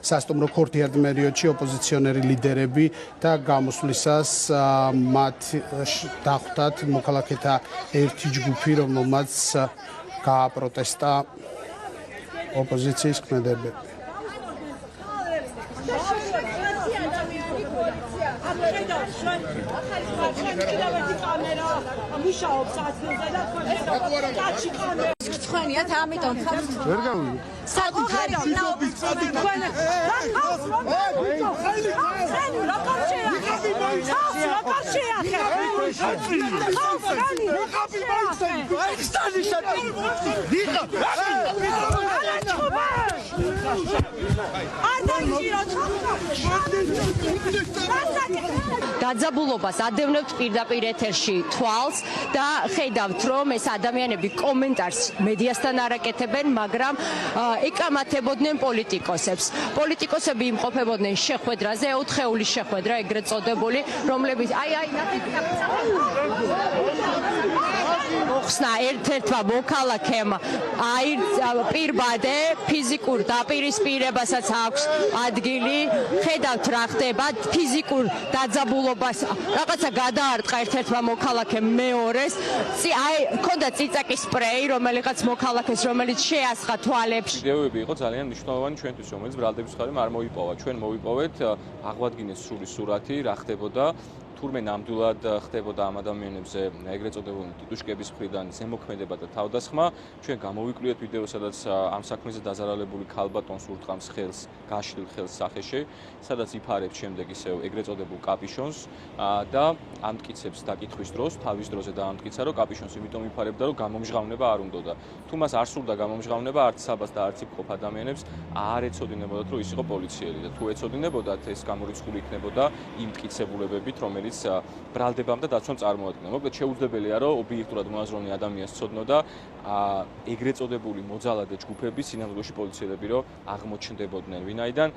სასტუმრო ქორთიარდ პერიოდში ოპოზიციონერი ლიდერები და გამოსვლისას მათ დახვდათ მოქალაქეთა ერთი ჯგუფი, რომელმაც გააპროტესტა ოპოზიციის ქმედებები. Ცხენიათ, ამიტომ ვერ გავიგე. დაძაბულობას ადევნებთ პირდაპირ ეთერში თვალს და ხედავთ, რომ ეს ადამიანები კომენტარს მედიასთან არაკეთებენ, მაგრამ ეკამათებოდნენ პოლიტიკოსებს. პოლიტიკოსები იმყოფებოდნენ შეხვედრაზე, 4-ეული შეხვედრა, ეგრეთ წოდებული, რომლებიც მოხსნა ერთ-ერთმა მოქალაქემ პირბადე ფიზიკურ დაპირისპირებასაც აქვს ადგილი. ხედავთ რა ხდება, ფიზიკურ დაძაბულობას რაღაცა გადაარტყა ერთ-ერთმა მოქალაქემ მეორეს. ჰქონდა წიწაკის სპრეი, რომელიღაც მოქალაქეს, რომელიც შეასხა თვალებში. ვიდეოები იყო ძალიან მნიშვნელოვანი ჩვენთვის, რომელიც ბრალდების მხარემ არ მოიპოვა. ჩვენ მოვიპოვეთ, აღვადგინეს სრული სურათი, რა ხდებოდა. თურმე ნამდვილად ხდებოდა ამ ადამიანებზე ეგრეთ წოდებული ტიტუშკების მხრიდან ზემოქმედება და თავდასხმა. ჩვენ გამოვიკვლიეთ ვიდეო, სადაც ამ საქმეზე დაზარალებული ქალბატონს ურტყამს ხელს, გაშლილ ხელს სახეში, სადაც იფარებს შემდეგ ისევ ეგრეთ წოდებულ კაპიშონს და ამტკიცებს დაკითხვის დროს, თავის დროზე დაამტკიცა, რომ კაპიშონს იმიტომ იფარებდა, რომ გამომჟღავნება არ უნდოდა. თუ მას არ სურდა გამომჟღავნება, არც საბას და არც იმყოფ ადამიანებს არ ეცოდინებოდათ, რომ ის იყო პოლიციელი და თუ ეცოდინებოდათ, ეს გამორიცხული იქნებოდა იმ მტკიცებულებებით, რომელიც ბრალდებამ და დაცვამ წარმოადგენდა. მოკლედ შეუძლებელია, რომ ობიექტურად მოაზროვნე ადამიანს ცოდნოდა ეგრეთ წოდებული მოძალადე ჯგუფები სინამდვილეში პოლიციელები რომ აღმოჩნდებოდნენ. ვინაიდან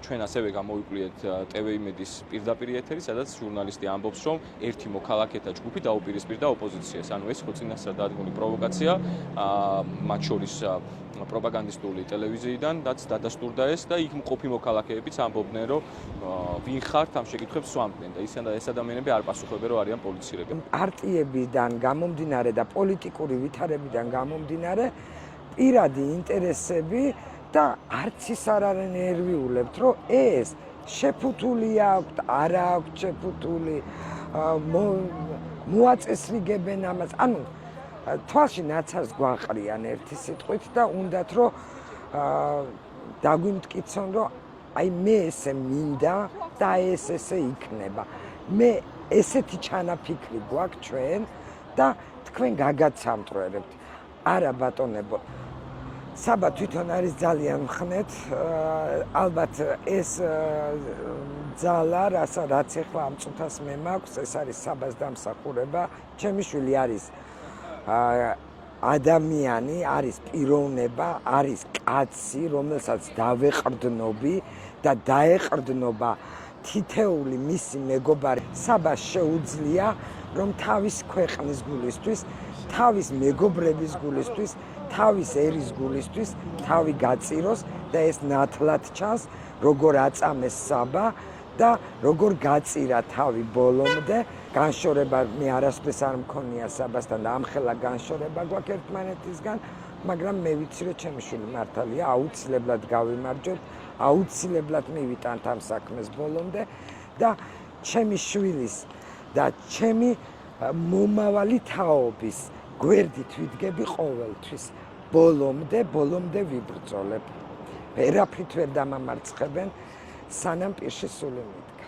ჩვენ ასევე გამოვიკვლიეთ TV-იმედის პირდაპირ ეთერი, სადაც ჟურნალისტი ამბობს, რომ ერთი მოქალაქეთა ჯგუფი დაუპირისპირდა ოპოზიციას. ანუ ეს ხო წინასწარ დადგმული პროვოკაცია, მათ შორის პროპაგანდისტული ტელევიზიიდან, რაც დადასტურდა ეს და იქ მყოფი მოქალაქეებიც ამბობდნენ, რომ ვინ ხართ ამ შეკითხვებს სვამდნენ და ეს ადამიანები არ პასუხობენ, რომ არიან პოლიციელები. პარტიებიდან გამომდინარე და პოლიტიკური ვითარებიდან გამომდინარე პირადი ინტერესები და არც ის არ არის ნერვიულებთ, რომ ეს შეფუთული აქვთ, არა აქვთ შეფუთული, მოაწესრიგებენ ამას. ანუ თვალში ნაცარს გვაყრიან ერთი სიტყვით და უნდათ რომ დაგვიმტკიცონ, რომ აი მე ესე მინდა და ეს ესე იქნება. მე ესეთი ჩანაფიქრი გვაქვს ჩვენ და თქვენ გაგაცამტროებთ. არა ბატონებო. საბა თვითონ არის ძალიან მხნეთ, ალბათ ეს ძალა, რაც ახლა ამ წუთას მე მაქვს, ეს არის საბას დამსახურება. ჩემი შვილი არის ადამიანი, არის პიროვნება, არის კაცი, რომელსაც დავეყრდნობი და დაეყრდნობა თითეული მისი მეგობარი. საბას შეუძლია, რომ თავის ქვეყნის გულისთვის, თავის მეგობრების გულისთვის, თავის ერის გულისთვის თავი გაწიროს და ეს ნათლად ჩანს, როგორ აწამეს საბა და როგორ გაწირა თავი ბოლომდე. განშორება მე არასდროს არ მქონია საბასთან და ამხელა განშორება გვაქვს ერთმანეთისგან, მაგრამ მე ვიცი, რომ ჩემი შვილი მართალია, აუცილებლად გავიმარჯვებთ, აუცილებლად მივიტანთ ამ საქმეს ბოლომდე და ჩემი შვილის და ჩემი მომავალი თაობის გვერდით ვიდგები ყოველთვის. ბოლომდე ვიბრძოლებ. ვერაფრით ვერ დამამარცხებენ, სანამ პირში სული მიდგა.